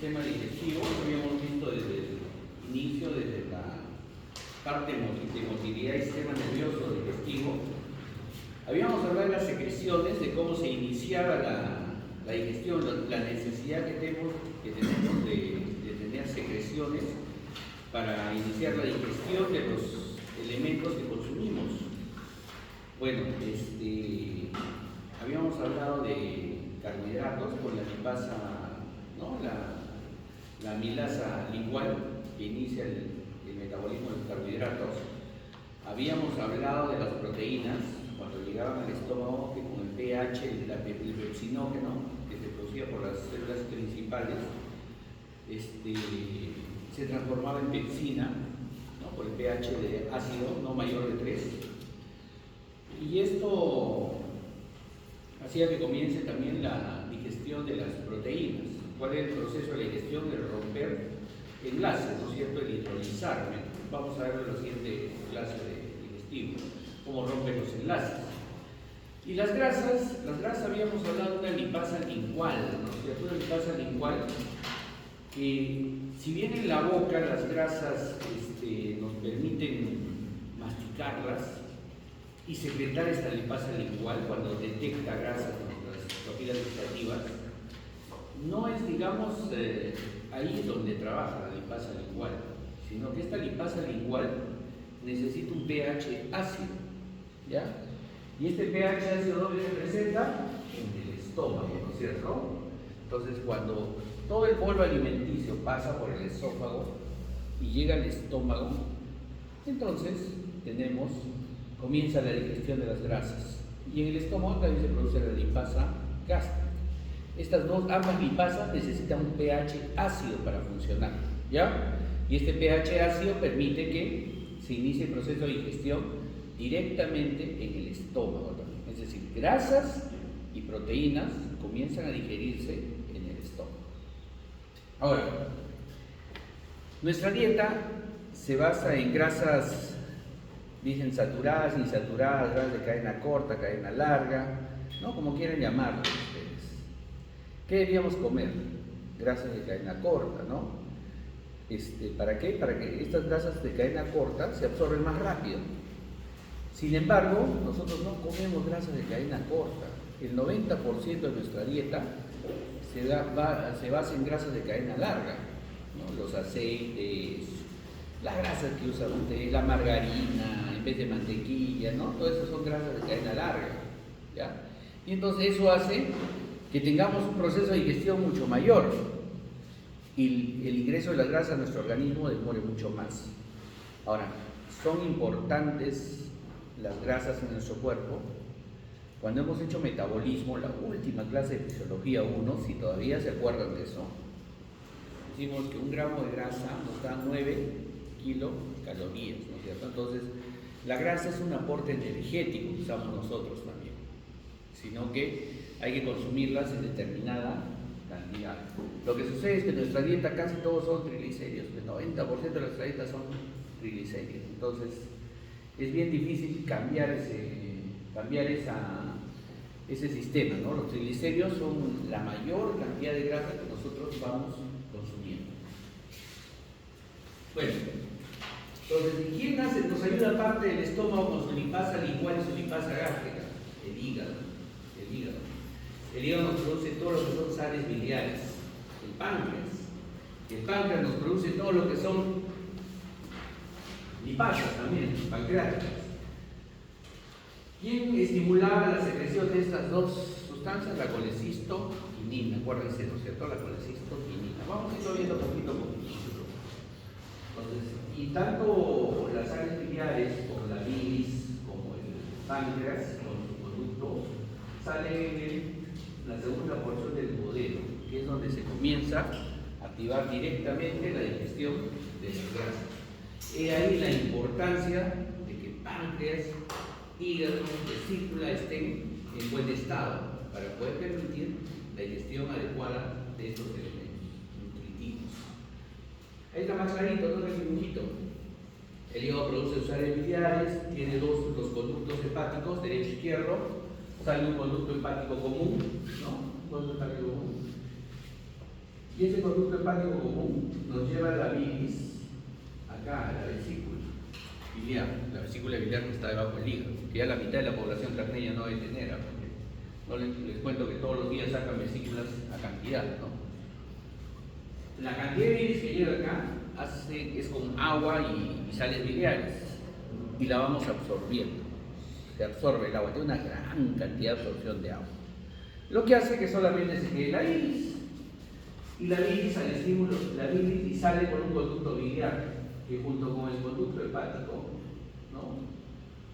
sistema digestivo, habíamos visto desde el inicio, desde la parte de motilidad y sistema nervioso digestivo. Habíamos hablado de las secreciones, de cómo se iniciaba la digestión, la necesidad que tenemos de tener secreciones para iniciar la digestión de los elementos que consumimos. Bueno, habíamos hablado de carbohidratos con la lipasa, ¿no? la amilasa lingual que inicia el metabolismo de los carbohidratos. Habíamos hablado de las proteínas cuando llegaban al estómago, que con el pH, el pepsinógeno que se producía por las células principales, se transformaba en pepsina, ¿no? Por el pH de ácido no mayor de 3. Y esto hacía que comience también la digestión de las proteínas. ¿Cuál es el proceso de la digestión? El romper enlaces, ¿no es cierto? El hidrolizar. Vamos a ver en la siguiente clase de digestivo, cómo rompen los enlaces. Y las grasas habíamos hablado de una lipasa lingual, ¿no es cierto? Una lipasa lingual que, si bien en la boca las grasas nos permiten masticarlas y secretar esta lipasa lingual cuando detecta grasas en nuestras papilas gustativas, no es, digamos, ahí donde trabaja la lipasa lingual, sino que esta lipasa lingual necesita un pH ácido, ¿ya? Y este pH ácido ¿dónde se presenta? En el estómago, ¿no es cierto? Entonces, cuando todo el bolo alimenticio pasa por el esófago y llega al estómago, entonces comienza la digestión de las grasas. Y en el estómago también se produce la lipasa gástrica. Ambas lipasas necesitan un pH ácido para funcionar, ¿ya? Y este pH ácido permite que se inicie el proceso de digestión directamente en el estómago también. Es decir, grasas y proteínas comienzan a digerirse en el estómago. Ahora, nuestra dieta se basa en grasas, dicen saturadas, insaturadas, grasas de cadena corta, cadena larga, ¿no? Como quieran llamarlo ustedes. ¿Qué deberíamos comer? Grasas de cadena corta, ¿no? ¿Para qué? Para que estas grasas de cadena corta se absorben más rápido. Sin embargo, nosotros no comemos grasas de cadena corta. El 90% de nuestra dieta se basa en grasas de cadena larga, ¿no? Los aceites, las grasas que usan ustedes, la margarina en vez de mantequilla, ¿no? Todo eso son grasas de cadena larga, ¿ya? Y entonces eso hace que tengamos un proceso de digestión mucho mayor y el ingreso de las grasas a nuestro organismo demore mucho más. Ahora, son importantes las grasas en nuestro cuerpo. Cuando hemos hecho metabolismo, la última clase de fisiología 1, si todavía se acuerdan de eso, decimos que 1 gramo de grasa nos da 9 kilocalorías, ¿no es cierto? Entonces, la grasa es un aporte energético que usamos nosotros también, sino que hay que consumirlas en determinada cantidad. Lo que sucede es que en nuestra dieta casi todos son triglicéridos, el 90% de nuestra dieta son triglicéridos. Entonces, es bien difícil cambiar ese sistema, ¿no? Los triglicéridos son la mayor cantidad de grasa que nosotros vamos consumiendo. Bueno, entonces, ¿quién nos ayuda aparte del estómago con su lipasa lingual y su lipasa gástrica? El hígado. El hígado nos produce todo lo que son sales biliares. El páncreas nos produce todo lo que son lipasas también, pancreáticas. ¿Quién estimulaba la secreción de estas dos sustancias? La colecistoquinina, acuérdense, ¿no es cierto? La colecistoquinina. Vamos a irlo viendo poquito a poquito. Entonces, y tanto las sales biliares como la bilis, como el páncreas, con su producto, salen en la segunda porción del modelo, que es donde se comienza a activar directamente la digestión de las grasas. He ahí la importancia de que páncreas, hígado, vesícula estén en buen estado para poder permitir la digestión adecuada de estos elementos nutritivos. Ahí está más clarito, ¿no? El dibujito. El hígado produce sales biliares, tiene los conductos hepáticos, derecho e izquierdo, sale un conducto hepático común, ¿no? Conducto hepático común. Y ese conducto hepático común nos lleva a la bilis, acá, a la vesícula biliar, la vesícula biliar que está debajo del hígado, que ya la mitad de la población carneña no debe tener, porque no les cuento que todos los días sacan vesículas a cantidad, ¿no? La cantidad de bilis que llega acá es con agua y sales biliares, y la vamos absorbiendo. Se absorbe el agua, tiene una gran cantidad de absorción de agua. Lo que hace que solamente se quede la bilis. Y la bilis al estímulo, la bilis sale por un conducto biliar, que junto con el conducto hepático, ¿no?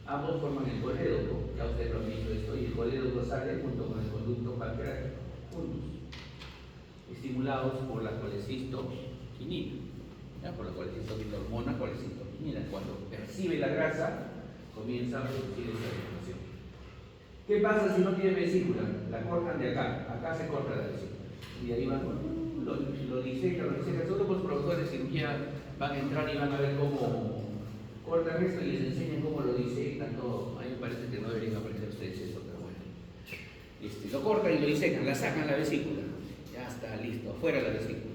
Ambos forman el colédoco, ya ustedes lo han visto esto, y el colédoco sale junto con el conducto pancreático, juntos, estimulados por la colecistoquinina, ¿ya? Por la colecistoquinina, hormona colecistoquinina. Cuando percibe la grasa, comienza a producir esa inflamación. ¿Qué pasa si no tiene vesícula? La cortan de acá se corta la vesícula. Y ahí van, lo disecan. Nosotros los profesores de cirugía van a entrar y van a ver cómo cortan esto y les enseñan cómo lo disecan todo. A mí me parece que no deberían aprender ustedes eso, pero bueno. Lo cortan y lo disecan, la sacan la vesícula. Ya está listo, afuera la vesícula.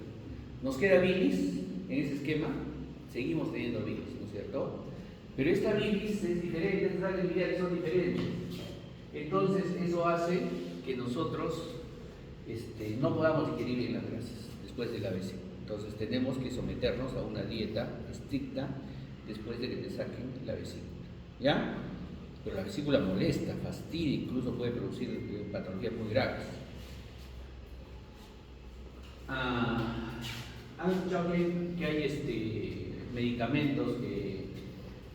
Nos queda bilis en ese esquema, seguimos teniendo bilis, ¿no es cierto? Pero esta bilis es diferente, estas sales biliares son diferentes. Entonces eso hace que nosotros no podamos digerir bien las grasas después de la vesícula. Entonces tenemos que someternos a una dieta estricta después de que te saquen la vesícula, ¿ya? Pero la vesícula molesta, fastidia, incluso puede producir patologías muy graves. ¿Han escuchado que hay medicamentos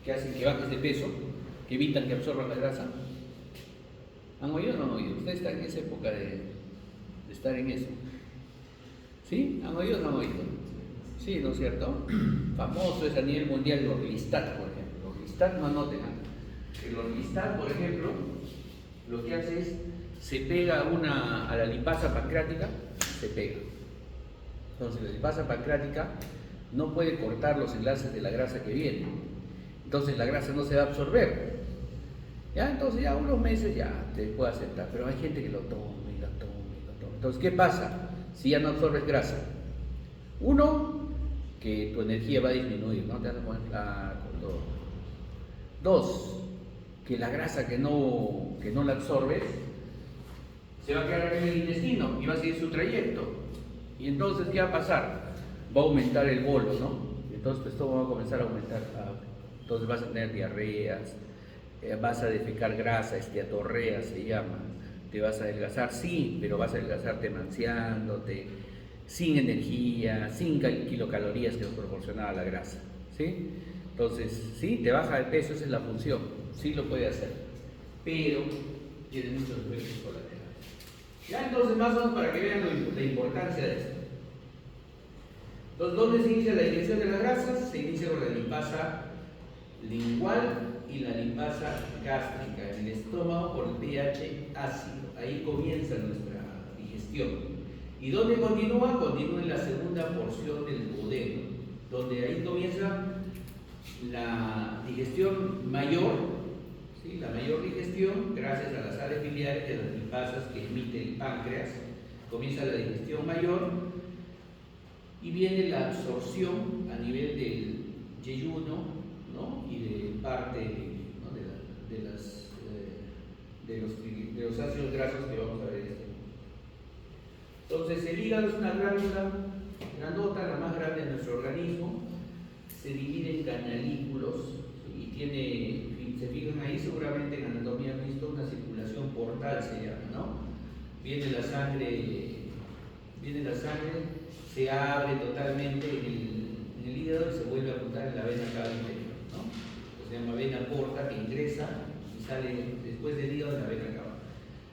que hacen que bajes de peso, que evitan que absorban la grasa? ¿Han oído o no han oído? Ustedes están en esa época de estar en eso. ¿Sí? ¿Han oído o no han oído? Sí, ¿no es cierto? Famoso es a nivel mundial el Orlistat, por ejemplo. El Orlistat, no anoten. El Orlistat, por ejemplo, lo que hace es, se pega a la lipasa pancreática, se pega. Entonces la lipasa pancreática no puede cortar los enlaces de la grasa que viene. Entonces la grasa no se va a absorber. ¿Ya? Entonces ya unos meses ya te puede aceptar, pero hay gente que lo toma y lo toma y lo toma. Entonces, ¿qué pasa si ya no absorbes grasa? Uno, que tu energía va a disminuir, ¿no? Te vas a poner flaco, todo. Dos, que la grasa que no la absorbes se va a quedar en el intestino y va a seguir su trayecto. Y entonces, ¿qué va a pasar? Va a aumentar el bolo, ¿no? Entonces tu estómago va a comenzar a aumentar. Entonces vas a tener diarreas, vas a defecar grasa, esteatorrea se llama. Te vas a adelgazar, sí, pero vas a adelgazarte manseándote, sin energía, sin kilocalorías que nos proporcionaba la grasa, ¿sí? Entonces, sí, te baja de peso, esa es la función, sí lo puede hacer, pero tiene muchos efectos colaterales. Ya entonces, más o menos para que vean la importancia de esto. Entonces, ¿dónde se inicia la digestión de las grasas? Se inicia con la lipasa lingual y la lipasa gástrica, en el estómago por el pH ácido. Ahí comienza nuestra digestión. ¿Y dónde continúa? Continúa en la segunda porción del duodeno, donde ahí comienza la digestión mayor, ¿sí? La mayor digestión, gracias a las sales biliares de las lipasas que emite el páncreas, comienza la digestión mayor y viene la absorción a nivel del yeyuno, ¿no? Y de parte, ¿no? de los ácidos grasos que vamos a ver. Entonces el hígado es una glándula grandota, la más grande de nuestro organismo, se divide en canalículos y tiene, se fijan ahí, seguramente en anatomía han visto una circulación portal, se llama, ¿no? Viene la sangre, se abre totalmente en el hígado y se vuelve a juntar en la vena cava inferior, ¿no? Se llama vena porta, que ingresa y sale después del hígado en la vena cava.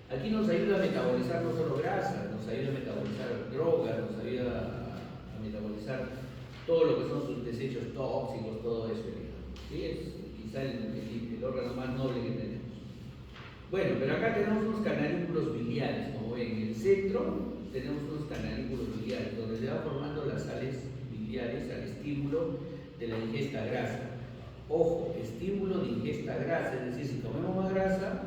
Aquí nos ayuda a metabolizar no solo grasa, nos ayuda a metabolizar drogas, nos ayuda a metabolizar todo lo que son sus desechos tóxicos, todo eso. ¿Sí? Es quizá el órgano más noble que tenemos. Bueno, pero acá tenemos unos canalículos biliares, como ven, en el centro tenemos unos canalículos biliares, donde se van formando las sales biliares al estímulo de la ingesta grasa. Ojo, estímulo de ingesta grasa, es decir, si comemos más grasa,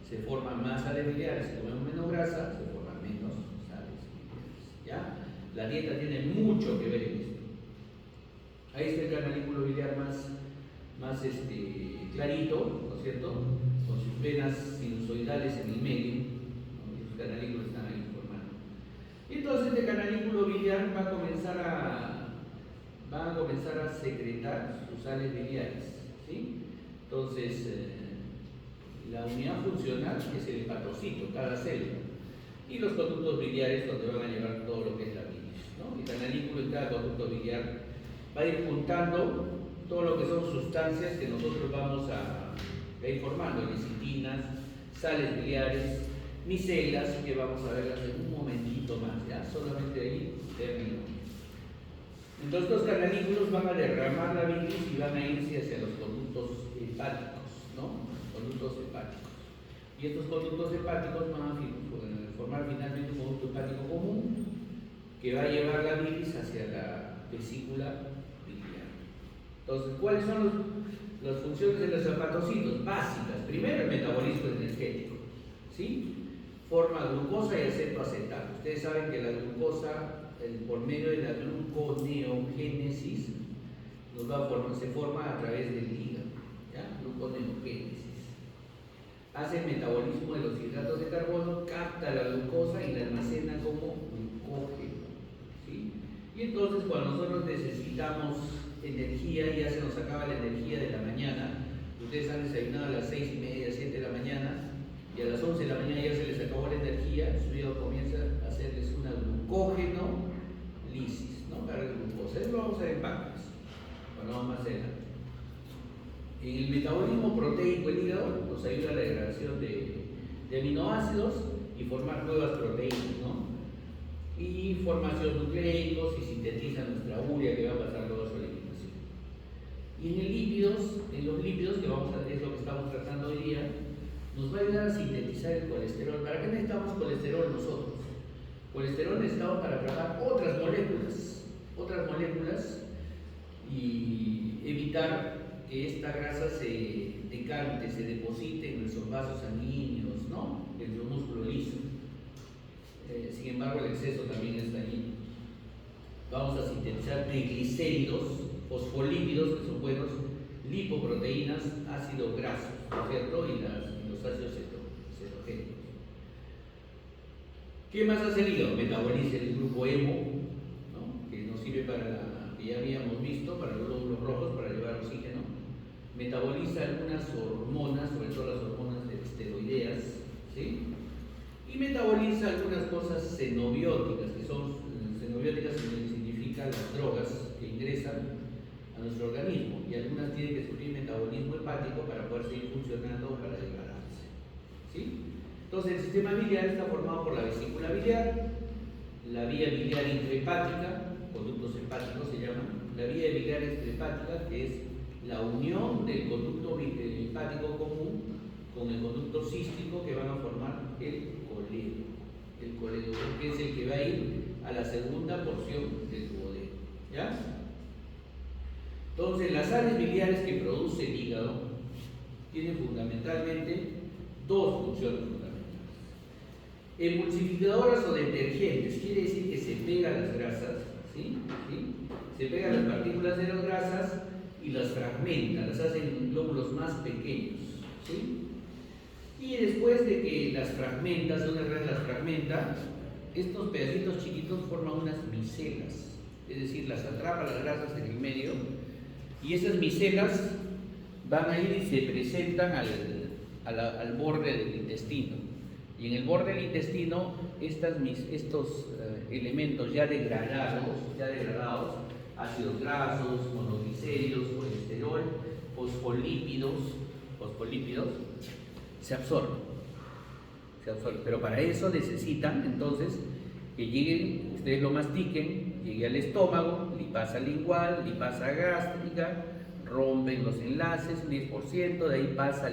se forman más sales biliares, si comemos menos grasa, se forman menos sales biliares, ¿ya? La dieta tiene mucho que ver en esto. Ahí está el canalículo biliar más clarito, ¿no es cierto? Con sus venas sinusoidales en el medio, ¿no? Y sus canalículos están ahí formando. Y entonces este canalículo biliar va a comenzar a secretar sus sales biliares, ¿sí? Entonces, la unidad funcional es el hepatocito, cada célula, y los conductos biliares donde van a llevar todo lo que es la bilis, ¿no? El canalículo en cada conducto biliar va a ir juntando todo lo que son sustancias que nosotros vamos a ir formando, lecitinas, sales biliares, micelas, que vamos a verlas en un momentito más, ¿ya? Solamente ahí termino. Entonces los canalículos van a derramar la bilis y van a irse hacia los conductos hepáticos, ¿no? Conductos hepáticos. Y estos conductos hepáticos van a formar finalmente un conducto hepático común que va a llevar la bilis hacia la vesícula biliar. Entonces, ¿cuáles son las funciones de los hepatocitos? Básicas. Primero, el metabolismo energético, ¿sí? Forma glucosa y acetoacetato. Ustedes saben que la glucosa, por medio de la gluconeogénesis, se forma a través del hígado, ¿ya? Gluconeogénesis. Hace el metabolismo de los hidratos de carbono, capta la glucosa y la almacena como glucógeno, ¿sí? Y entonces cuando nosotros necesitamos energía, ya se nos acaba la energía de la mañana, ustedes han desayunado a las 6:30, 7 de la mañana, y a las 11 de la mañana ya se les acabó la energía, su hígado comienza a hacerles una glucógeno lisis, ¿no? Carga de glucosa. Eso lo vamos a ver en páncreas, cuando vamos más adelante. En el metabolismo proteico, el hígado nos ayuda a la degradación de aminoácidos y formar nuevas proteínas, ¿no? Y formación nucleicos y sintetiza nuestra urea que va a pasar luego a su eliminación. Y en los lípidos, que es lo que estamos tratando hoy día, nos va a ayudar a sintetizar el colesterol. ¿Para qué necesitamos colesterol nosotros? Colesterol necesitamos para trabajar otras moléculas y evitar que esta grasa se decante, se deposite en nuestros vasos sanguíneos, ¿no? En nuestro músculo liso. Sin embargo, el exceso también está allí. Vamos a sintetizar triglicéridos, fosfolípidos, que son buenos, lipoproteínas, ácidos grasos, ¿no es cierto? Y los ácidos cetogénicos. ¿Qué más hace el hígado? Metaboliza el grupo hemo, ¿no? Que nos sirve para que ya habíamos visto, para los glóbulos rojos, para llevar oxígeno. Metaboliza algunas hormonas, sobre todo las hormonas esteroideas, ¿sí? Y metaboliza algunas cosas xenobióticas, que son xenobióticas significa las drogas que ingresan a nuestro organismo, y algunas tienen que sufrir metabolismo hepático para poder seguir funcionando o para degradarse, ¿sí? Entonces el sistema biliar está formado por la vesícula biliar, la vía biliar intrahepática, conductos hepáticos se llaman, la vía biliar extrahepática, que es la unión del conducto hepático común con el conducto cístico, que van a formar el coledo, que es el que va a ir a la segunda porción del duodeno, ¿ya? Entonces las sales biliares que produce el hígado tienen fundamentalmente dos funciones fundamentales: emulsificadoras o detergentes, quiere decir que se pegan las grasas, ¿sí? Se pegan las partículas de las grasas y las fragmenta, las hacen en glóbulos más pequeños, ¿sí? Y después de que las fragmenta, estos pedacitos chiquitos forman unas micelas, es decir, las atrapa las grasas en el medio, y esas micelas van a ir y se presentan al borde del intestino. Y en el borde del intestino, estos elementos ya degradados, ácidos grasos, monoglicéridos, colesterol, fosfolípidos, se absorben. Pero para eso necesitan entonces que lleguen, ustedes lo mastiquen, llegue al estómago, lipasa lingual, lipasa gástrica, rompen los enlaces, un 10%, de ahí pasa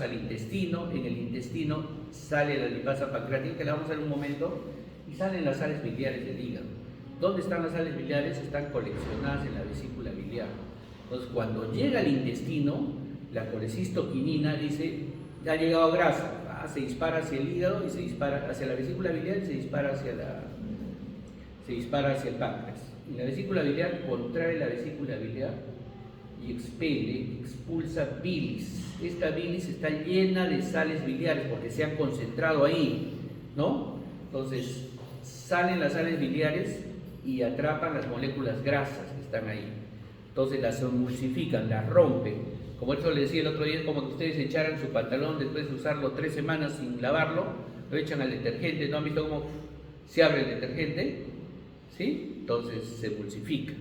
al intestino, en el intestino sale la lipasa pancreática, que la vamos a ver un momento, y salen las sales biliares del hígado. ¿Dónde están las sales biliares? Están coleccionadas en la vesícula biliar. Entonces, cuando llega al intestino, la colecistoquinina dice, ya ha llegado grasa, se dispara hacia el hígado y se dispara hacia la vesícula biliar y se dispara se dispara hacia el páncreas. Y la vesícula biliar contrae la vesícula biliar y expulsa bilis. Esta bilis está llena de sales biliares porque se han concentrado ahí, ¿no? Entonces salen las sales biliares y atrapan las moléculas grasas que están ahí. Entonces las emulsifican, las rompen. Como eso le decía el otro día, como que ustedes echaran su pantalón después de usarlo 3 semanas sin lavarlo, lo echan al detergente, ¿no han visto cómo se abre el detergente? ¿Sí? Entonces se emulsifica.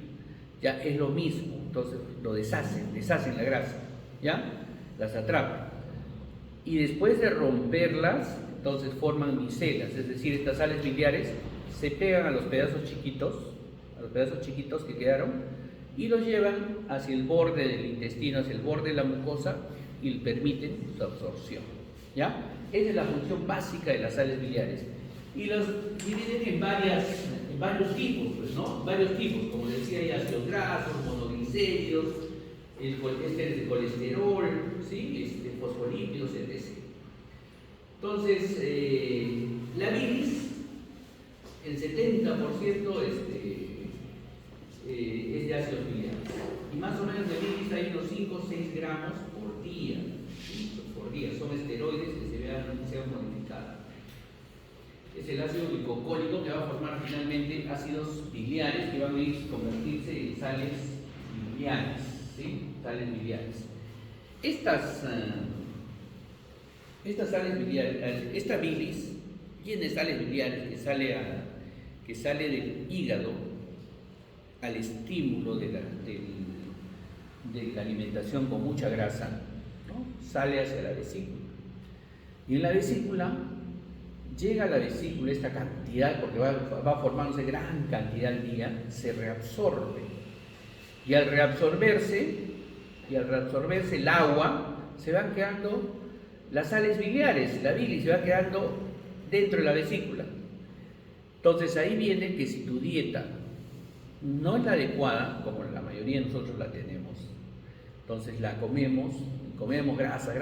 Ya es lo mismo, entonces lo deshacen la grasa, ¿ya? Las atrapan. Y después de romperlas, entonces forman micelas, es decir, estas sales biliares se pegan a los pedazos chiquitos que quedaron, y los llevan hacia el borde del intestino, hacia el borde de la mucosa, y permiten su absorción, ¿ya? Esa es la función básica de las sales biliares. Y los dividen en varios tipos, pues, ¿no? Varios tipos, como decía, hay ácidos grasos, monoglicéridos, el colesterol, ¿sí? Fosfolípidos, etc. Entonces, la bilis, el 70% es de ácidos biliares. Y más o menos de bilis hay unos 5 o 6 gramos por día. ¿Sí? Por día. Son esteroides que se han modificado. Es el ácido glicocólico que va a formar finalmente ácidos biliares que van a convertirse en sales biliares. ¿Sí? Sales biliares. Estas sales biliares, esta bilis, tiene sales biliares que sale del hígado al estímulo de la alimentación con mucha grasa, ¿no? Sale hacia la vesícula. Y en la vesícula, llega a la vesícula esta cantidad, porque va formándose gran cantidad al día, se reabsorbe. Y al reabsorberse el agua, se van quedando las sales biliares, la bilis se va quedando dentro de la vesícula. Entonces ahí viene que si tu dieta no es la adecuada, como la mayoría de nosotros la tenemos, entonces la comemos grasa,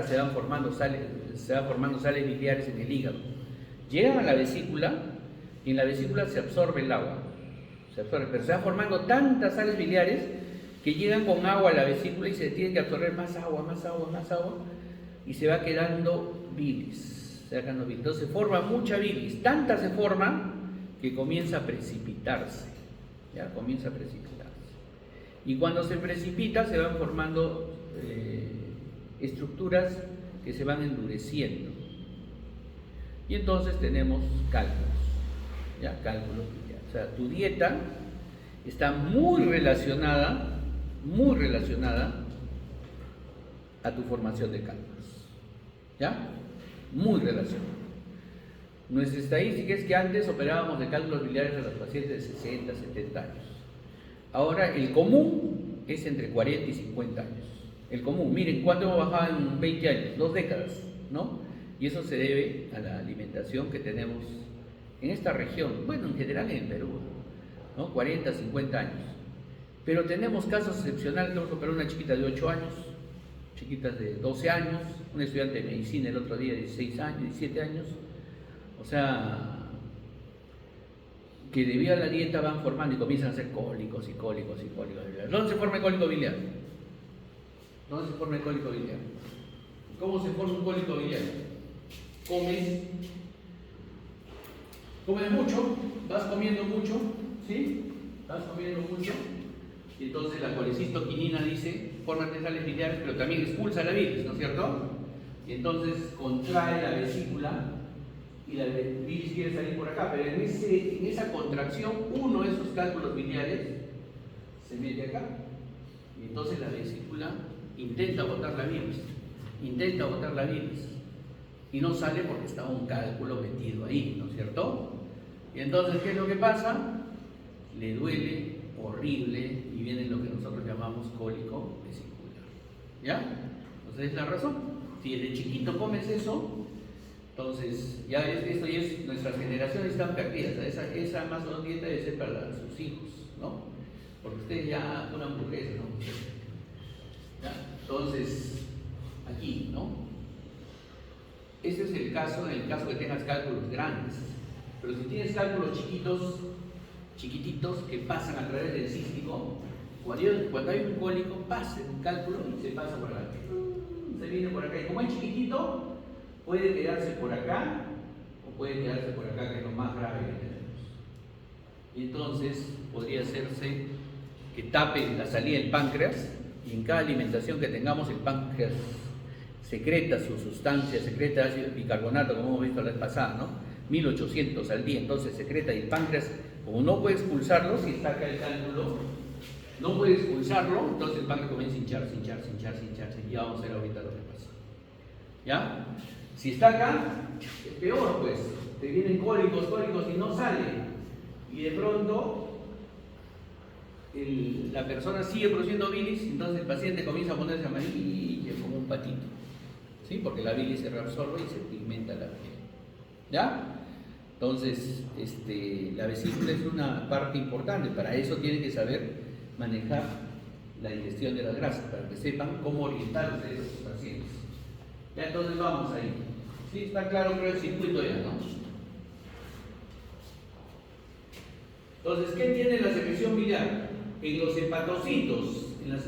se van formando sales biliares en el hígado. Llegan a la vesícula y en la vesícula se absorbe el agua, pero se van formando tantas sales biliares que llegan con agua a la vesícula y se tiene que absorber más agua, y se va quedando bilis. Entonces se forma mucha bilis, tanta se forma que comienza a precipitarse. Ya comienza a precipitarse. Y cuando se precipita se van formando estructuras que se van endureciendo. Y entonces tenemos cálculos. Ya, cálculos. O sea, tu dieta está muy relacionada a tu formación de cálculos. ¿Ya? Muy relacionada. Nuestra estadística es que antes operábamos de cálculos biliares a los pacientes de 60, 70 años. Ahora el común es entre 40 y 50 años. El común, miren cuánto hemos bajado en 20 años, 2 décadas, ¿no? Y eso se debe a la alimentación que tenemos en esta región, bueno, en general en Perú, ¿no? 40, 50 años. Pero tenemos casos excepcionales. Hemos operado una chiquita de 8 años, chiquitas de 12 años, un estudiante de medicina el otro día de 16 años, 17 años. O sea, que debido a la dieta van formando y comienzan a ser cólicos. ¿Dónde se forma el cólico biliar? ¿Dónde se forma el cólico biliar? ¿Cómo se forma un cólico biliar? Comes mucho, vas comiendo mucho, ¿sí? Vas comiendo mucho, y entonces la colecistoquinina dice, fórmate sales biliares, pero también expulsa la bilis, ¿no es cierto? Y entonces contrae la vesícula, y la bilis quiere salir por acá, pero en esa contracción, uno de esos cálculos biliares se mete acá, y entonces la vesícula intenta botar la bilis, y no sale porque estaba un cálculo metido ahí, ¿no es cierto? Y entonces, ¿qué es lo que pasa? Le duele horrible y viene lo que nosotros llamamos cólico vesicular. ¿Ya? Entonces es la razón. Si desde chiquito comes eso, entonces ya nuestras generaciones están perdidas. Esa más o menos dieta debe ser para sus hijos, ¿no? Porque ustedes ya una hamburguesa, ¿no? ¿Ya? Entonces, aquí, ¿no? Ese es el caso, en el caso que tengas cálculos grandes. Pero si tienes cálculos chiquitos, chiquititos que pasan a través del cístico. Cuando hay un cólico, pasa un cálculo y se pasa por acá. Se viene por acá. Y como es chiquitito, puede quedarse por acá o puede quedarse por acá, que es lo más grave que tenemos. Y entonces podría hacerse que tape la salida del páncreas, y en cada alimentación que tengamos el páncreas secreta su sustancia, secreta ácido bicarbonato, como hemos visto la vez pasada, ¿no? 1800 al día, entonces secreta, y el páncreas, como no puede expulsarlo, si está acá el cálculo, no puede expulsarlo, entonces el páncreas comienza a hincharse, y ya vamos a ver ahorita lo que pasa. ¿Ya? Si está acá, es peor, pues, te vienen cólicos y no sale, y de pronto la persona sigue produciendo bilis, entonces el paciente comienza a ponerse amarillo como un patito, ¿sí? Porque la bilis se reabsorbe y se pigmenta la piel. ¿Ya? Entonces, la vesícula es una parte importante, para eso tienen que saber manejar la digestión de las grasas, para que sepan cómo orientar ustedes a sus pacientes. Ya, entonces vamos ahí. ¿Sí? Está claro, creo, el circuito ya, ¿no? Entonces, ¿qué tiene la secreción biliar? En los hepatocitos, Los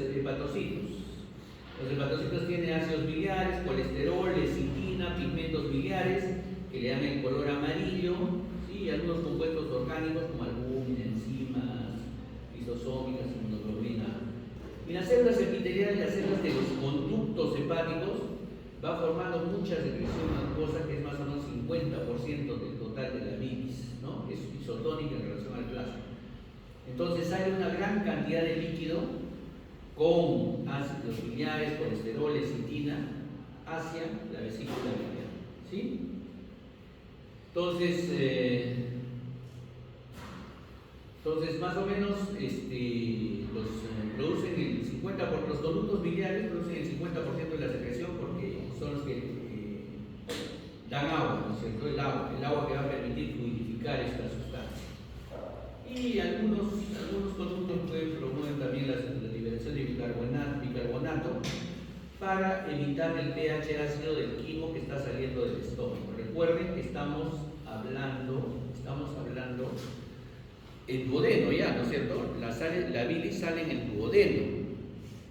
hepatocitos tienen ácidos biliares, colesterol, lecitina, pigmentos biliares, que le dan el color amarillo, ¿sí? Y algunos compuestos orgánicos como albúmina, enzimas, lisosómicas, inmunoglobulina. En las células epiteliales, las células de los conductos hepáticos, va formando mucha secreción acuosa, que es más o menos 50% del total de la bilis, ¿no? Es isotónica en relación al plasma. Entonces sale una gran cantidad de líquido con ácidos biliares, colesterol, lecitina, hacia la vesícula biliar, ¿sí? Entonces más o menos producen el 50%, los conductos biliares producen el 50% de la secreción, porque son los que dan agua, ¿no es cierto? El agua que va a permitir fluidificar esta sustancia. Y algunos conductos promueven también la liberación de bicarbonato para evitar el pH ácido del quimo que está saliendo del estómago. Recuerden que estamos hablando el duodeno ya, ¿no es cierto? La bilis sale en el duodeno,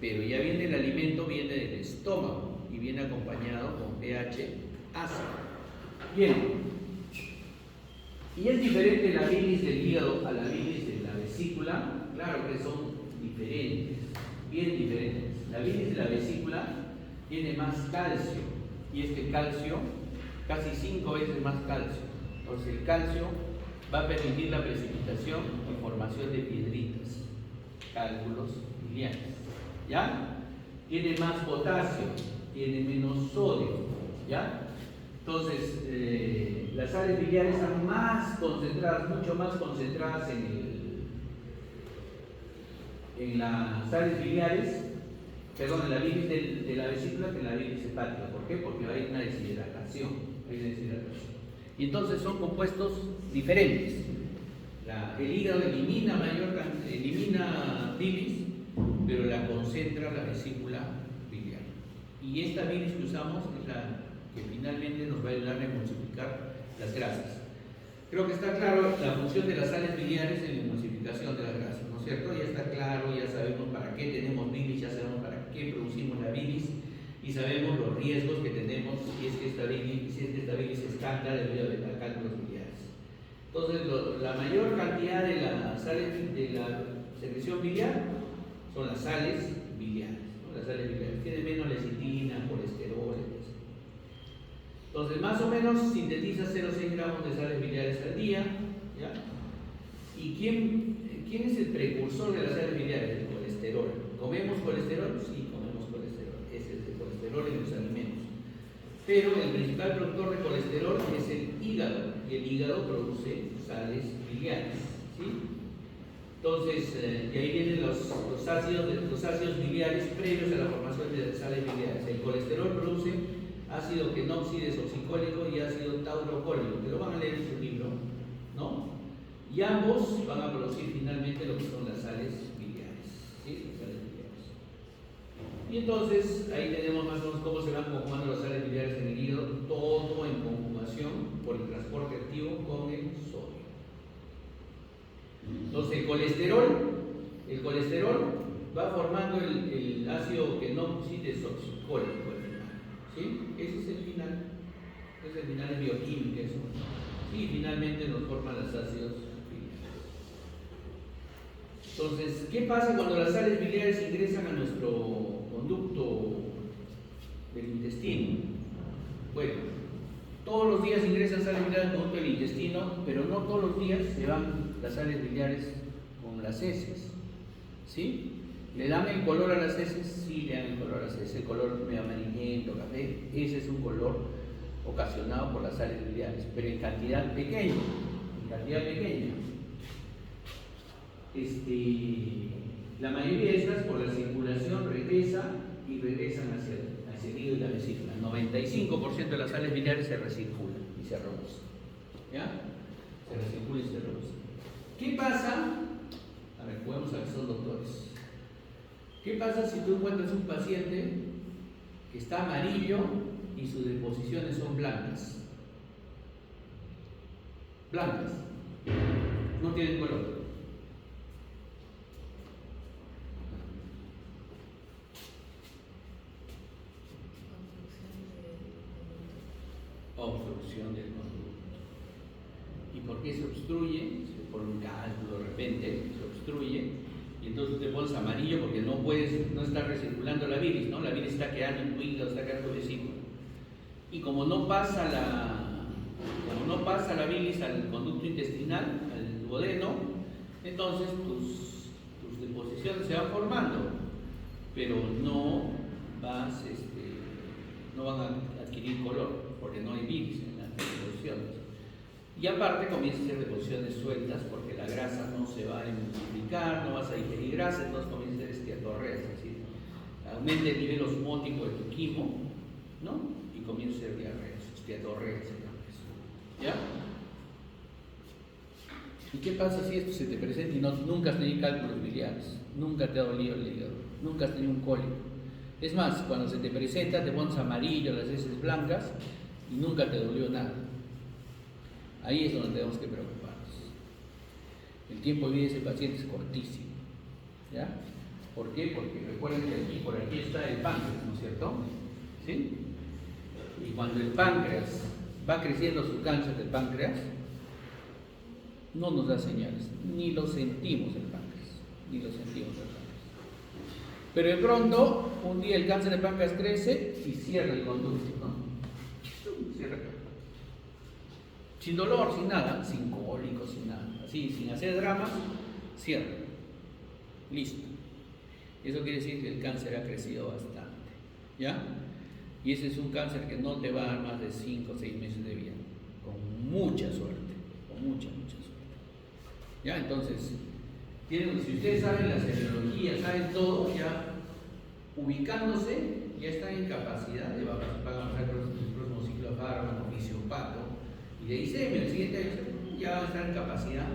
pero ya viene el alimento, viene del estómago y viene acompañado con pH ácido. Bien, y es diferente la bilis del hígado a la bilis de la vesícula. Claro que son diferentes, bien diferentes. La bilis de la vesícula tiene más calcio, y es que el calcio, casi 5 veces más calcio. Entonces el calcio va a permitir la precipitación y formación de piedritas, cálculos biliares. ¿Ya? Tiene más potasio, tiene menos sodio. ¿Ya? Entonces, las sales biliares están más concentradas, mucho más concentradas en las sales biliares, perdón, en la bilis de la vesícula, que en la bilis hepática. ¿Por qué? Porque hay una deshidratación. Y entonces son compuestos diferentes. El hígado elimina bilis, pero la concentra la vesícula biliar. Y esta bilis que usamos es la que finalmente nos va a ayudar a emulsificar las grasas. Creo que está claro la función de las sales biliares en la emulsificación de las grasas, ¿no es cierto? Ya está claro, ya sabemos para qué tenemos bilis, ya sabemos para qué producimos la bilis, y sabemos los riesgos que tenemos si es que esta bilis escanda debido a cálculos biliares. Entonces, la mayor cantidad de las sales de la secreción biliar son las sales biliares, ¿no? Las sales biliares tienen menos lecitina, colesterol, etc. Entonces, más o menos sintetiza 0,6 gramos de sales biliares al día, ¿ya? ¿Y quién es el precursor de las sales biliares? El colesterol. ¿Comemos colesterol? Sí, comemos colesterol. Ese es el colesterol en los alimentos. Pero el principal productor de colesterol es el hígado, y el hígado produce sales biliares, ¿sí? Entonces, de ahí vienen los ácidos biliares previos a la formación de sales biliares. El colesterol produce ácido quenoxidesoxicólico y ácido taurocólico, que lo van a leer en su libro, ¿no? Y ambos van a producir finalmente lo que son las sales biliares, ¿sí? Las sales biliares. Y entonces ahí tenemos más o menos cómo se van conjugando las sales biliares en el hígado, todo en conjugación por el transporte activo con el sodio. Entonces el colesterol va formando el ácido que no desoxicólico al final. ¿Sí? Ese es el final. Es el final de bioquímica eso. Y finalmente nos forman los ácidos biliares. Entonces, ¿qué pasa cuando las sales biliares ingresan a nuestro conducto del intestino? Bueno, todos los días ingresan sales biliares al conducto del intestino, pero no todos los días se van las sales biliares con las heces. ¿Sí? ¿Le dan el color a las heces? Sí, le dan el color a las heces, el color medio amarillento, café. Ese es un color ocasionado por las sales biliares, pero en cantidad pequeña. La mayoría de estas por la circulación regresan hacia el hígado y la vesícula. El 95% de las sales biliares se recirculan y se reducen. ¿Ya? Se recirculan y se reducen. ¿Qué pasa? A ver, podemos saber, son doctores. ¿Qué pasa si tú encuentras un paciente que está amarillo y sus deposiciones son blancas? Blancas. No tienen color. Obstrucción del conducto. ¿Y por qué se obstruye? Por un cálculo de repente se obstruye y entonces te pones amarillo porque no está recirculando la bilis, ¿no? La bilis está quedando en tu hígado, está quedando en tu vesícula. Y como no pasa la bilis al conducto intestinal, al duodeno, entonces tus deposiciones se van formando, pero no van a adquirir color, porque no hay bilis en las deposiciones. Y aparte comienza a hacer deposiciones sueltas porque la grasa no se va a emulsificar, no vas a digerir grasa, entonces comienza a hacer esteatorrea, es decir, aumenta el nivel osmótico de tu quimo, ¿no? Y comienza a hacer diarreas, esteatorrea se llama eso. ¿Ya? ¿Y qué pasa si esto se te presenta y nunca has tenido cálculos biliares? Nunca te ha dolido el hígado, nunca has tenido un cólico. Es más, cuando se te presenta te pones amarillo, las heces blancas y nunca te dolió nada. Ahí es donde tenemos que preocuparnos. El tiempo de vida de ese paciente es cortísimo. ¿Ya? ¿Por qué? Porque recuerden que por aquí está el páncreas, ¿no es cierto? ¿Sí? Y cuando el páncreas va creciendo, su cáncer del páncreas, no nos da señales, ni lo sentimos el páncreas, Pero de pronto, un día el cáncer del páncreas crece y cierra el conducto, ¿no? Cierra acá. Sin dolor, sin nada, sin cólicos, sin nada, así, sin hacer dramas, cierra. Listo. Eso quiere decir que el cáncer ha crecido bastante. ¿Ya? Y ese es un cáncer que no te va a dar más de 5 o 6 meses de vida, con mucha suerte, con mucha suerte. ¿Ya? Entonces, si ustedes saben la serología, saben todo, ya ubicándose, ya están en capacidad de avanzar el próximo ciclo de fármaco, fisiopato, y de ahí el siguiente año ya van a estar en capacidad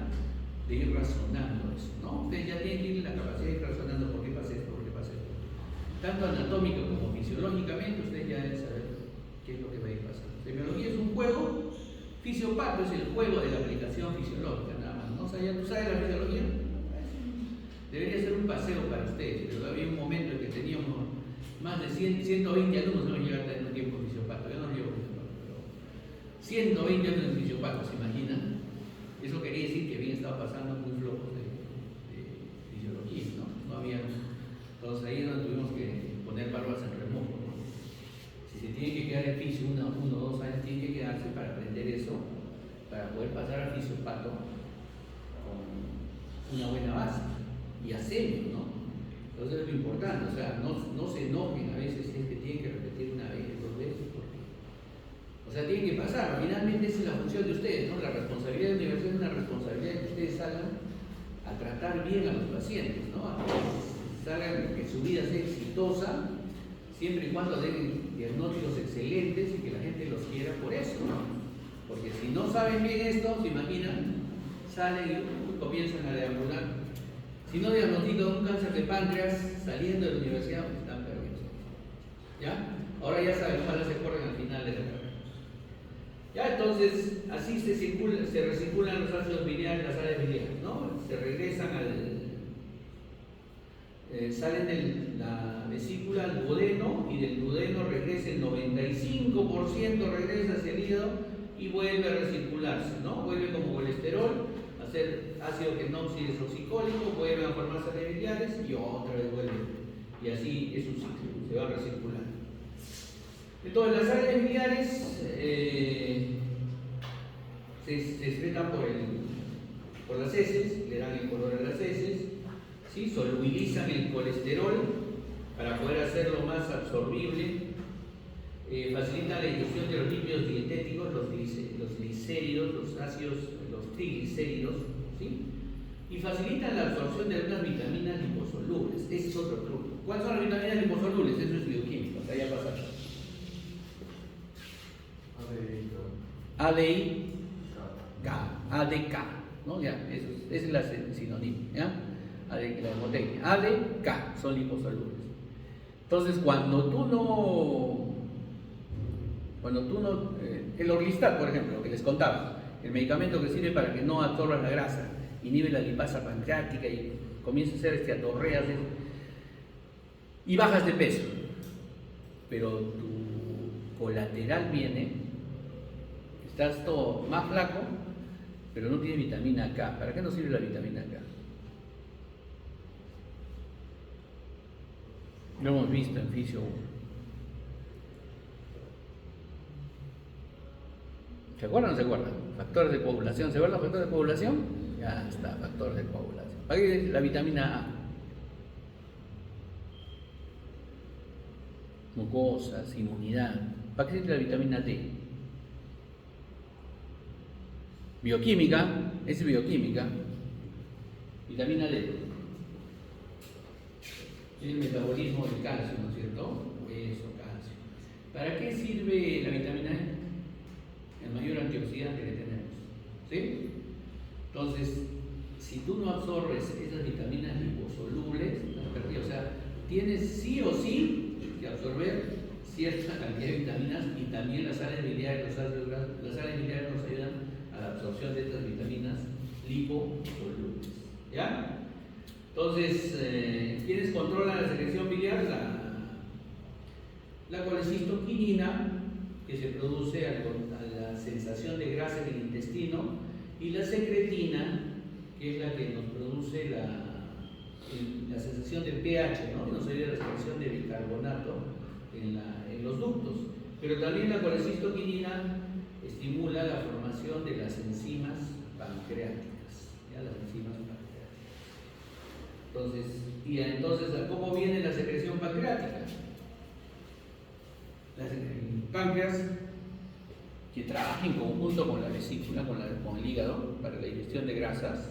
de ir razonando eso, ¿no? Ustedes ya tienen que ir en la capacidad de ir razonando por qué pasa esto, tanto anatómico como fisiológicamente, ustedes ya deben saber qué es lo que va a ir pasando. Semiología es un juego, fisiopato es el juego de la aplicación fisiológica, nada más, ¿no? O sea, ya tú sabes la fisiología, debería ser un paseo para ustedes, pero había un momento en que teníamos más de 120 alumnos, no llegar a tener un tiempo fisiopato, yo no llevo fisiopato, pero 120 alumnos en fisiopato, ¿se imaginan? Eso quería decir que bien estaba pasando muy flojos de fisiología, ¿no? No había. Entonces ahí es donde tuvimos que poner barbas en remojo, ¿no? Si se tiene que quedar en fisio 1 o 2 años, tiene que quedarse para aprender eso, para poder pasar al fisiopato con una buena base y hacerlo, ¿no? Entonces es lo importante, o sea, no se enojen a veces si es que tienen que repetir una vez, 2 veces, porque, o sea, tiene que pasar. Finalmente esa es la función de ustedes, ¿no? La responsabilidad de la universidad es una responsabilidad de que ustedes salgan a tratar bien a los pacientes, ¿no? A que salgan, que su vida sea exitosa, siempre y cuando den diagnósticos excelentes y que la gente los quiera por eso, ¿no? Porque si no saben bien esto, se imaginan, salen y comienzan a deambular. Si no diagnostican un cáncer de páncreas saliendo de la universidad, pues están perdidos. ¿Ya? Ahora ya saben, ojalá se corren al final de la carrera. Ya, entonces, así se recirculan los ácidos biliares, las sales biliares, ¿no? Se regresan salen de la vesícula al duodeno y del duodeno regresa el 95% regresa hacia el hígado y vuelve a recircularse, ¿no? Vuelve como colesterol a ser ácido ketoxidesocicólico, vuelve a formar sales biliares y otra vez vuelve. Y así es un ciclo, se va a recircular. Entonces las sales biliares se excretan por las heces, le dan el color a las heces, ¿sí? Solubilizan el colesterol para poder hacerlo más absorbible, facilitan la digestión de los lípidos dietéticos, los glicéridos, los ácidos, los triglicéridos, ¿sí? Y facilitan la absorción de algunas vitaminas liposolubles. Ese es otro truco. ¿Cuáles son las vitaminas liposolubles? Eso es bioquímico, hasta allá pasa. ADI, K, ADK, ¿no? Ya, esa es la sinónimo, ¿ya? La hemotecnia. ADK son liposolubles. Entonces, cuando tú no, el Orlistat, por ejemplo, que les contaba, el medicamento que sirve para que no absorbas la grasa, inhibe la lipasa pancreática y comienza a hacer esteatorreas y bajas de peso, pero tu colateral viene, estás todo más flaco, pero no tienes vitamina K. ¿Para qué nos sirve la vitamina K? Lo hemos visto en Fisio 1. ¿Se acuerdan o no se acuerdan? Factores de coagulación. ¿Se acuerdan los factores de coagulación? Ya está, factores de coagulación. ¿Para qué es la vitamina A? Mucosas, inmunidad. ¿Para qué sirve la vitamina D? Bioquímica, es bioquímica. Vitamina D. El metabolismo del calcio, ¿no es cierto? Hueso, calcio. ¿Para qué sirve la vitamina E? El mayor antioxidante que tenemos, ¿sí? Entonces, si tú no absorbes esas vitaminas liposolubles, estás perdido. O sea, tienes sí o sí que absorber cierta cantidad de vitaminas y también las sales biliares, las sales biliares nos ayudan a la absorción de estas vitaminas liposolubles, ¿ya? Entonces, ¿quiénes controlan la secreción biliar? La colecistoquinina, que se produce a la sensación de grasa en el intestino, y la secretina, que es la que nos produce la sensación de pH, ¿no? Nos ayuda a la secreción de bicarbonato en los ductos. Pero también la colecistoquinina estimula la formación de las enzimas pancreáticas, ¿ya? Las enzimas pancreáticas. Entonces, ¿cómo viene la secreción pancreática? El páncreas, que trabaja en conjunto con la vesícula, con el hígado, para la digestión de grasas.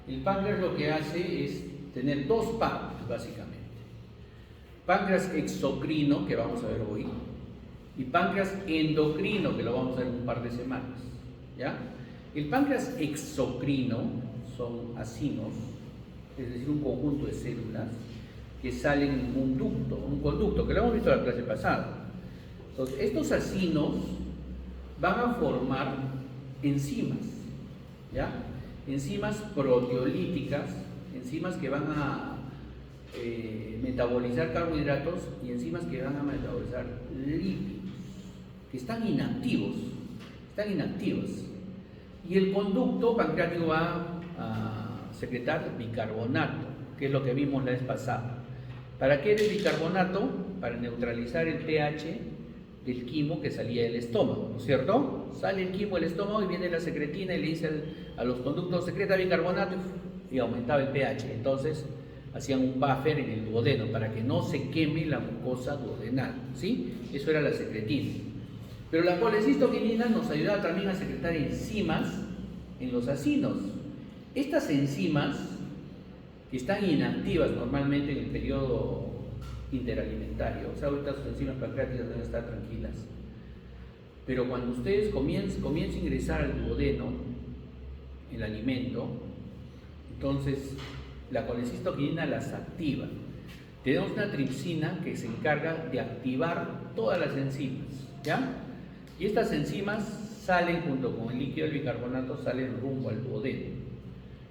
El páncreas lo que hace es tener dos partes, básicamente. Páncreas exocrino, que vamos a ver hoy, y páncreas endocrino, que lo vamos a ver en un par de semanas, ¿ya? El páncreas exocrino son acinos, es decir, un conjunto de células que salen en un conducto, que lo hemos visto en la clase pasada. Entonces, estos acinos van a formar enzimas, ¿ya? Enzimas proteolíticas, enzimas que van a metabolizar carbohidratos y enzimas que van a metabolizar lípidos, que están inactivos. Y el conducto pancreático va a secretar bicarbonato, que es lo que vimos la vez pasada. ¿Para qué es el bicarbonato? Para neutralizar el pH del quimo que salía del estómago, ¿no es cierto? Sale el quimo del estómago y viene la secretina y le dice a los conductos, secreta bicarbonato, y aumentaba el pH. Entonces hacían un buffer en el duodeno para que no se queme la mucosa duodenal, ¿sí? Eso era la secretina. Pero la colecistoquinina nos ayudaba también a secretar enzimas en los acinos. Estas enzimas, que están inactivas normalmente en el periodo interalimentario, o sea, ahorita sus enzimas pancreáticas deben estar tranquilas, pero cuando ustedes comiencen a ingresar al duodeno el alimento, entonces la colecistoquinina las activa. Tenemos una tripsina que se encarga de activar todas las enzimas, ¿ya? Y estas enzimas salen junto con el líquido del bicarbonato, salen rumbo al duodeno.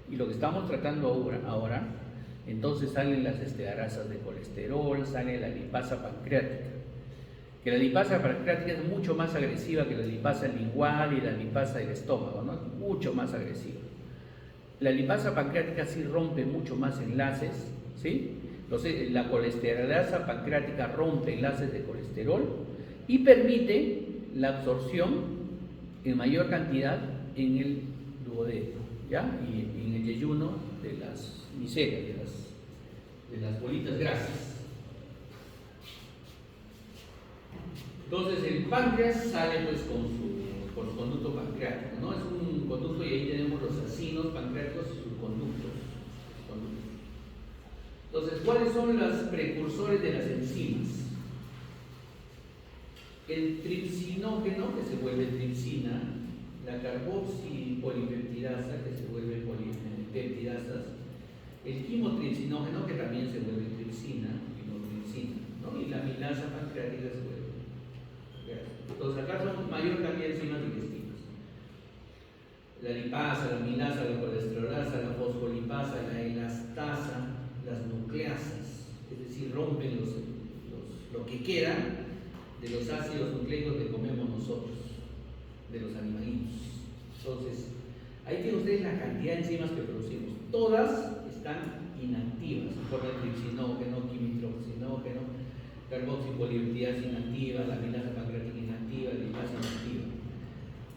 Y lo que estamos tratando ahora entonces salen las estearasas de colesterol, sale la lipasa pancreática. Que la lipasa pancreática es mucho más agresiva que la lipasa lingual y la lipasa del estómago, ¿no? Mucho más agresiva. La lipasa pancreática sí rompe mucho más enlaces, ¿sí? Entonces, la colesterolasa pancreática rompe enlaces de colesterol y permite la absorción en mayor cantidad en el duodeno, ¿ya? Y en el yeyuno de las miserias, de las bolitas grasas. Entonces el páncreas sale pues por su conducto pancreático, ¿no? Es un conducto y ahí tenemos los acinos pancreáticos y sus conductos. Entonces, ¿cuáles son los precursores de las enzimas? El tripsinógeno, que se vuelve tripsina, la carboxipolipeptidasa, que se vuelve polipeptidasas, el quimotripsinógeno, que también se vuelve tripsina, ¿no? Y la milasa pancreática se vuelve. Entonces, acá son mayor cantidad de enzimas digestivas. La lipasa, la milasa, la colesterolasa, la fosfolipasa, la elastasa, las nucleasas, es decir, rompen lo que queda de los ácidos nucleicos que comemos nosotros, de los animalitos. Entonces, ahí tienen ustedes la cantidad de enzimas que producimos. Todas están inactivas, por el tripsinógeno, quimitroxinógeno, carboxipolipeptidasa inactiva, la milasa pancreática inactiva, la lipasa inactiva.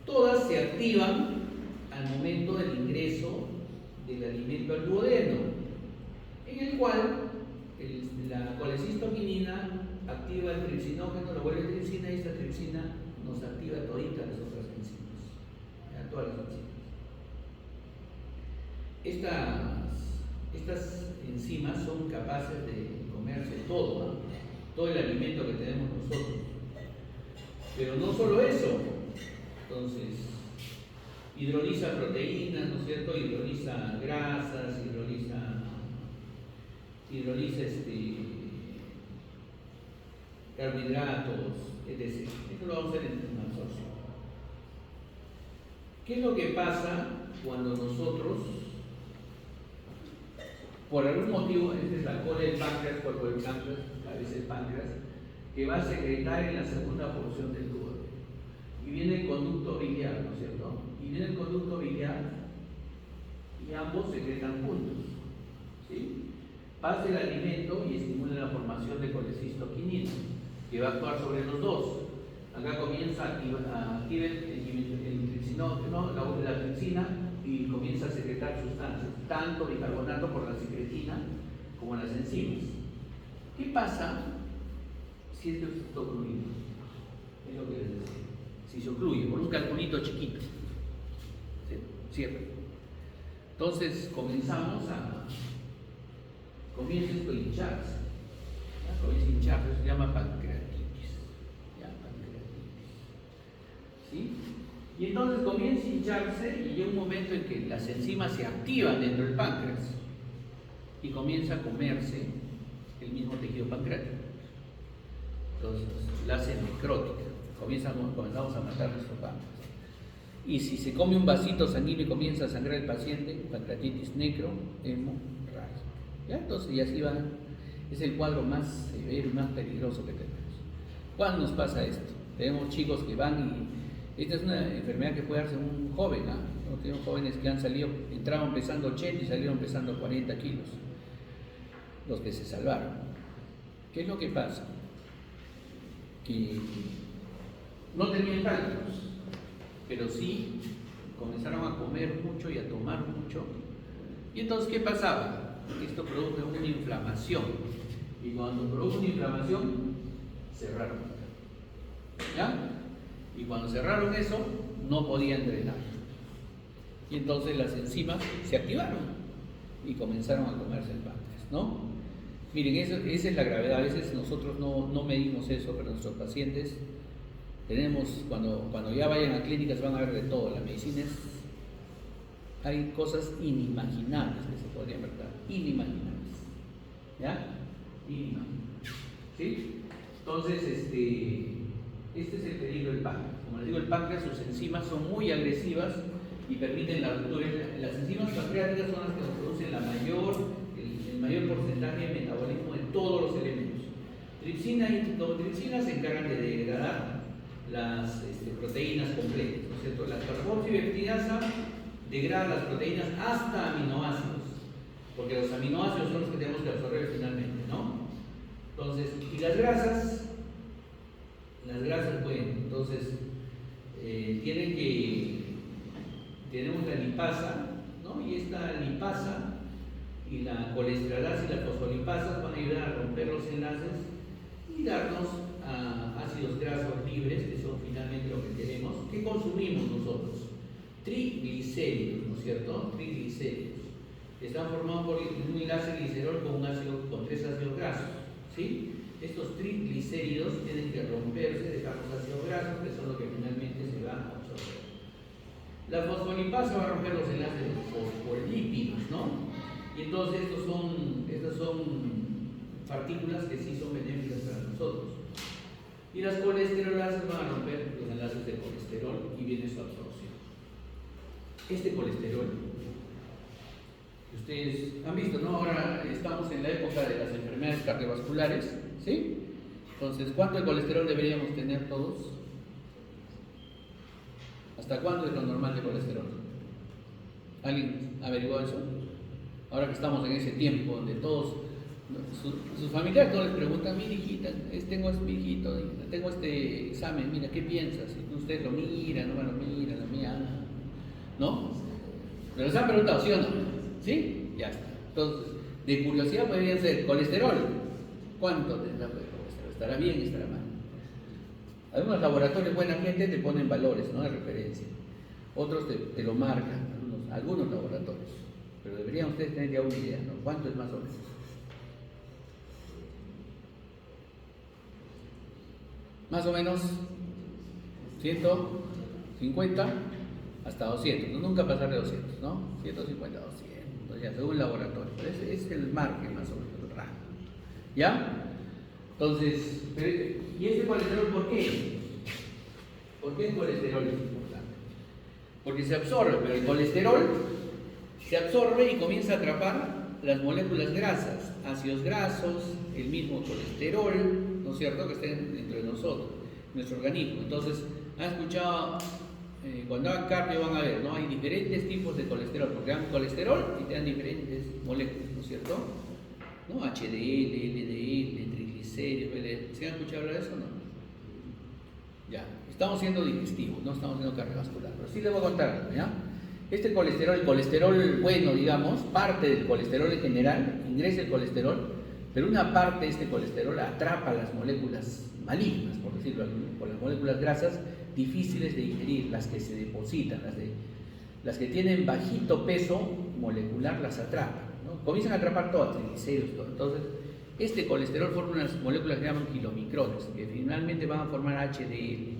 Todas se activan al momento del ingreso del alimento al duodeno, en el cual la colecistoquinina activa el tripsinógeno, lo vuelve tripsina y esta tripsina nos activa toditas las otras enzimas, ¿ya? Todas las enzimas. Estas enzimas son capaces de comerse todo, ¿no? Todo el alimento que tenemos nosotros. Pero no solo eso, entonces hidroliza proteínas, ¿no es cierto? Hidroliza grasas, hidroliza carbohidratos, etc. Esto lo vamos a hacer en absorción. ¿Qué es lo que pasa cuando nosotros, por algún motivo, esta es la cola del páncreas, cuerpo del páncreas, cabeza del páncreas, que va a secretar en la segunda porción del duodeno? Y viene el conducto biliar, ¿no es cierto? Y viene el conducto biliar y ambos secretan juntos, ¿sí? Pasa el alimento y estimula la formación de colecistoquinina, que va a actuar sobre los dos. Acá comienza a activar el tripsinógeno, la tripsina, y comienza a secretar sustancias, tanto bicarbonato por la secretina como las enzimas. ¿Qué pasa si esto está ocluido? Es lo que les decía. Si se ocluye por un calculito chiquito, cierra. Entonces comienza esto a hincharse. Comienza a hincharse, eso se llama pancreatitis. ¿Sí? Y entonces comienza a hincharse y llega un momento en que las enzimas se activan dentro del páncreas y comienza a comerse el mismo tejido pancreático. Entonces la hace necrótica, comenzamos a matar nuestro páncreas. Y si se come un vasito sanguíneo y comienza a sangrar el paciente, pancreatitis necrohemorrágica. ¿Ya? Entonces, y así va, es el cuadro más severo y más peligroso que tenemos. ¿Cuándo nos pasa esto? Tenemos chicos que van y esta es una enfermedad que puede darse un joven, ¿no? Tenemos jóvenes que entraban pesando 80 y salieron pesando 40 kilos, los que se salvaron. ¿Qué es lo que pasa? Que no tenían cálculos, pero sí comenzaron a comer mucho y a tomar mucho. Y entonces, ¿qué pasaba? Esto produjo una inflamación. Y cuando produjo una inflamación, cerraron. ¿Ya? Y cuando cerraron eso, no podían drenar. Y entonces las enzimas se activaron y comenzaron a comerse el páncreas, ¿no? Miren, esa es la gravedad. A veces nosotros no medimos eso, pero nuestros pacientes tenemos, cuando ya vayan a clínicas van a ver de todo. La medicina hay cosas inimaginables que se podrían ver, inimaginables, ¿ya? Inimaginables, ¿sí? Entonces, este es el peligro del páncreas. como les digo, el páncreas, sus enzimas son muy agresivas y permiten la ruptura. Las enzimas pancreáticas son las que nos producen el mayor porcentaje de metabolismo de todos los elementos. Tripsina y tripsina se encargan de degradar las proteínas completas, ¿no es cierto? La carboxipeptidasa degrada las proteínas hasta aminoácidos, porque los aminoácidos son los que tenemos que absorber finalmente, ¿no? Entonces, y las grasas, bueno, entonces tenemos la lipasa, ¿no? Y esta lipasa y la colesterolasa y las fosfolipasas van a ayudar a romper los enlaces y darnos ácidos grasos libres, que son finalmente lo que queremos, que consumimos nosotros. Triglicéridos, ¿no es cierto? Triglicéridos, que están formados por un enlace glicerol con 3 ácidos grasos, ¿sí? Estos triglicéridos tienen que romperse, dejar los ácidos grasos, que son lo que finalmente se va a absorber. La fosfolipasa va a romper los enlaces de los fosfolípidos, ¿no? Y entonces estas son partículas que sí son benéficas para nosotros. Y las colesterolasas van a romper los enlaces de colesterol y viene su absorción. Este colesterol, que ustedes han visto, ¿no? Ahora estamos en la época de las enfermedades cardiovasculares, ¿sí? Entonces, ¿cuánto de colesterol deberíamos tener todos? ¿Hasta cuándo es lo normal de colesterol? ¿Alguien averiguó eso? Ahora que estamos en ese tiempo donde todos, sus familiares todos les preguntan: mira, hijita, tengo este examen, mira, ¿qué piensas? Y usted lo mira, no me lo mira, lo mira, ¿no? Pero les han preguntado, ¿sí o no? ¿Sí? Ya está. Entonces, de curiosidad podrían ser: colesterol, ¿cuánto tendrá de colesterol? ¿Estará bien? ¿Estará mal? Algunos laboratorios, buena gente, te ponen valores, ¿no?, de referencia. Otros te lo marcan, algunos laboratorios. Pero deberían ustedes tener ya una idea, ¿no? ¿Cuánto es más o menos? Más o menos 150 hasta 200, ¿no? Nunca pasar de 200, ¿no? 150, 200, entonces ya según el laboratorio. Pero ese es el margen más o menos, el rango. ¿Ya? Entonces, ¿y este colesterol por qué? ¿Por qué el colesterol es importante? Porque se absorbe, pero el colesterol se absorbe y comienza a atrapar las moléculas grasas, ácidos grasos, el mismo colesterol, ¿no es cierto?, que estén dentro de nosotros, nuestro organismo. Entonces, han escuchado, cuando hagan cardio van a ver, ¿no? Hay diferentes tipos de colesterol, porque dan colesterol y te dan diferentes moléculas, ¿no es cierto? ¿No? HDL, LDL, triglicéridos, ¿se han escuchado hablar de eso o no? Ya, estamos siendo digestivos, no estamos siendo cardiovascular, pero sí les voy a contar algo, ¿ya? Este colesterol, el colesterol bueno, digamos, parte del colesterol en general, ingresa el colesterol, pero una parte de este colesterol atrapa las moléculas malignas, por decirlo así, por las moléculas grasas difíciles de digerir, las que se depositan, las que tienen bajito peso molecular, las atrapan, ¿no? Comienzan a atrapar todas, triglicéridos, todo. Entonces, este colesterol forma unas moléculas que llaman kilomicrones, que finalmente van a formar HDL.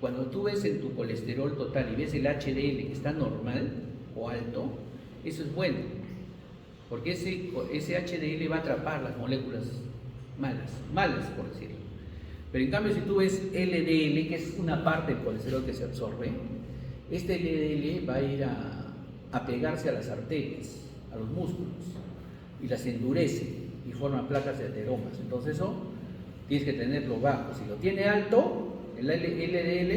Cuando tú ves en tu colesterol total y ves el HDL que está normal o alto, eso es bueno, porque ese HDL va a atrapar las moléculas malas por decirlo. Pero en cambio, si tú ves LDL, que es una parte del colesterol que se absorbe, este LDL va a ir a pegarse a las arterias, a los músculos, y las endurece y forma placas de ateromas. Entonces eso tienes que tenerlo bajo. Si lo tiene alto, el LDL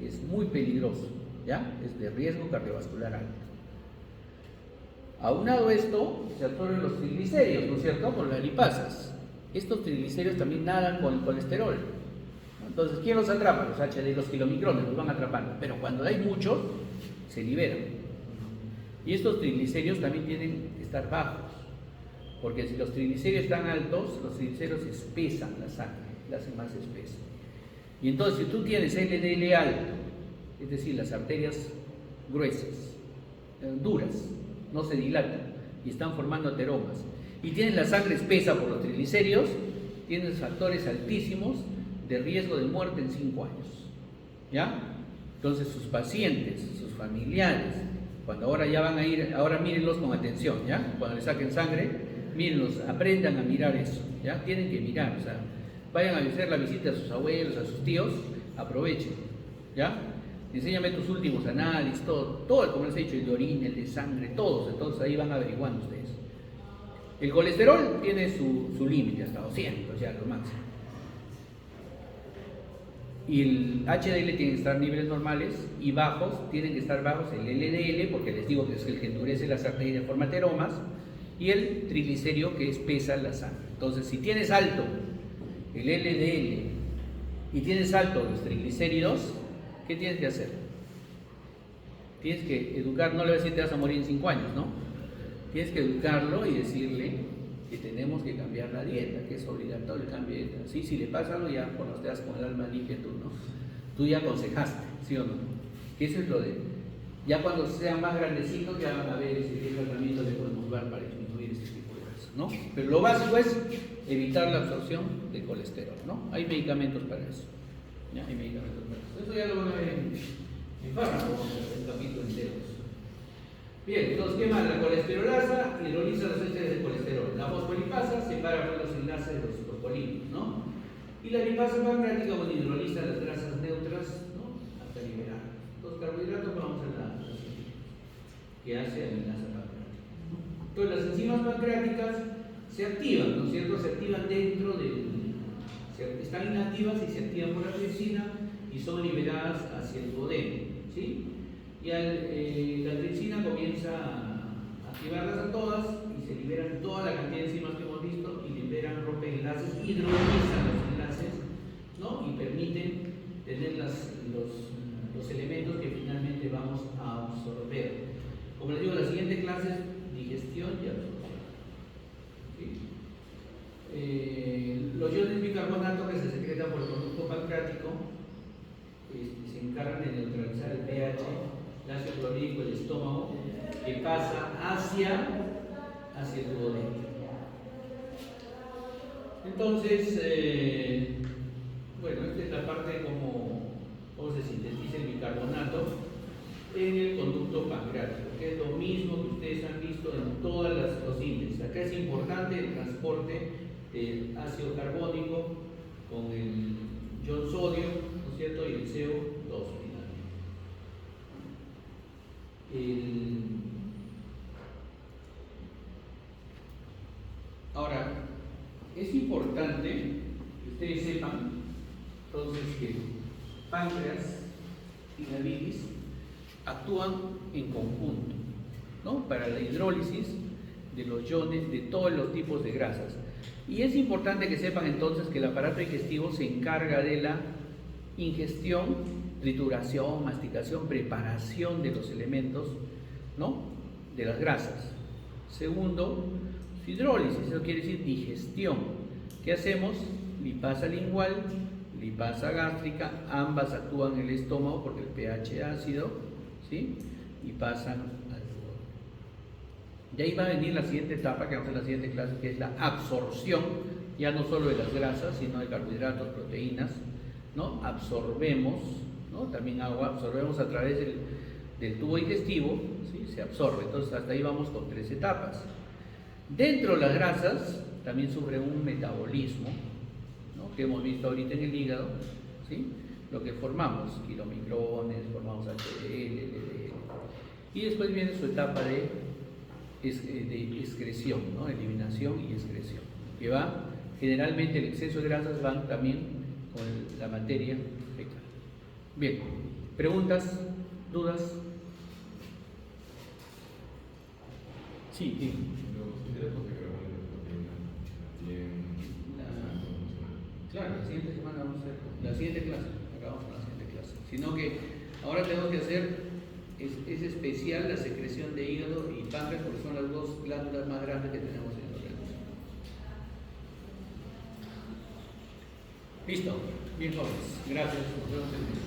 es muy peligroso, ¿ya? Es de riesgo cardiovascular alto. Aunado a esto, se absorben los triglicéridos, ¿no es cierto?, por las lipasas. Estos triglicéridos también nadan con el colesterol. Entonces, ¿quién los atrapa? Los HDL, los kilomicrones, los van atrapando. Pero cuando hay muchos, se liberan. Y estos triglicéridos también tienen que estar bajos, porque si los triglicéridos están altos, los triglicéridos espesan la sangre, la hacen más espesa. Y entonces, si tú tienes LDL alto, es decir, las arterias gruesas, duras, no se dilatan y están formando ateromas, y tienes la sangre espesa por los triglicéridos, tienes factores altísimos de riesgo de muerte en 5 años. ¿Ya? Entonces, sus pacientes, sus familiares, cuando ahora ya van a ir, ahora mírenlos con atención, ¿ya? Cuando les saquen sangre, mírenlos, aprendan a mirar eso, ¿ya? Tienen que mirar, o sea, vayan a hacer la visita a sus abuelos, a sus tíos, aprovechen. ¿ya? Enséñame tus últimos análisis, todo, como les he dicho, el de orina, el de sangre, todos, entonces ahí van averiguando ustedes. El colesterol tiene su límite, hasta 200, ya lo máximo. Y el HDL tiene que estar a niveles normales y bajos, tienen que estar bajos el LDL, porque les digo que es el que endurece las arterias, forma ateromas, y el triglicérido que espesa la sangre. Entonces, si tienes alto el LDL y tienes alto los triglicéridos, ¿qué tienes que hacer? Tienes que educar, no le voy a decir te vas a morir en 5 años, ¿no? Tienes que educarlo y decirle que tenemos que cambiar la dieta, que es obligatorio el cambio de dieta. ¿Sí? Si le pasa algo, ya cuando te das con el alma limpia tú, ¿no? Tú ya aconsejaste, ¿sí o no? Que eso es lo de... Ya cuando sean más grandecitos ya van a ver qué tratamiento le podemos dar para disminuir ese tipo de cosas, ¿no? Pero lo básico es evitar la absorción de colesterol, ¿no? Hay medicamentos para eso. ¿Ya? Hay medicamentos para eso. Eso ya lo van a ver en fármacos, en el capítulo entero. Bien, entonces, ¿qué más? La colesterolasa hidroliza los ésteres de colesterol. La fosfolipasa separa los enlaces de los fosfolípidos, ¿no? Y la lipasa pancreática hidroliza las grasas neutras, ¿no? Hasta liberar. Los carbohidratos vamos a la que hace amenaza pancreática. Entonces, las enzimas pancreáticas se activan, ¿no es cierto? Se activan dentro del... Están inactivas y se activan por la tripsina y son liberadas hacia el duodeno, ¿sí? Y la tripsina comienza a activarlas a todas y se liberan toda la cantidad de enzimas que hemos visto y liberan, rompen enlaces, hidrolizan los enlaces, ¿no? Y permiten tener los elementos que finalmente vamos a absorber. Como les digo, la siguiente clase es digestión y absorción. ¿Sí? Los iones bicarbonato que se secretan por el conducto pancreático se encargan de neutralizar el pH, el ácido clorhídrico, el estómago, que pasa hacia el duodeno. Entonces, bueno, esta es la parte de cómo se sintetiza el bicarbonato en el conducto pancreático, que es lo mismo que ustedes han visto en todos los índices. Acá es importante el transporte del ácido carbónico con el ion sodio, ¿no es cierto? Y el CO2 finalmente. Ahora, es importante que ustedes sepan entonces que páncreas y la bilis actúan en conjunto, ¿no? Para la hidrólisis de los iones de todos los tipos de grasas. Y es importante que sepan entonces que el aparato digestivo se encarga de la ingestión, trituración, masticación, preparación de los elementos, ¿no? De las grasas. Segundo, su hidrólisis, eso quiere decir digestión. ¿Qué hacemos? Lipasa lingual, lipasa gástrica, ambas actúan en el estómago porque el pH ácido, ¿sí? Y pasan al duodeno. Y ahí va a venir la siguiente etapa que vamos a ver en la siguiente clase, que es la absorción, ya no solo de las grasas, sino de carbohidratos, proteínas, ¿no? Absorbemos, ¿no? También agua, absorbemos a través del tubo digestivo, ¿sí? Se absorbe. Entonces hasta ahí vamos con 3 etapas. Dentro de las grasas también sufre un metabolismo, ¿no? Que hemos visto ahorita en el hígado, ¿sí? Lo que formamos, kilomicrones, formamos HDL, LDL. Y después viene su etapa de excreción, ¿no? Eliminación y excreción, que va, generalmente el exceso de grasas van también con la materia fecal. Bien, preguntas, dudas. Sí, sí. Claro, la siguiente semana vamos a hacer la siguiente clase, acabamos con la siguiente clase. Sino que ahora tenemos que hacer, es especial la secreción de hígado y páncreas porque son las dos glándulas más grandes que tenemos en el organismo. Listo, bien jóvenes, gracias, nos vemos en el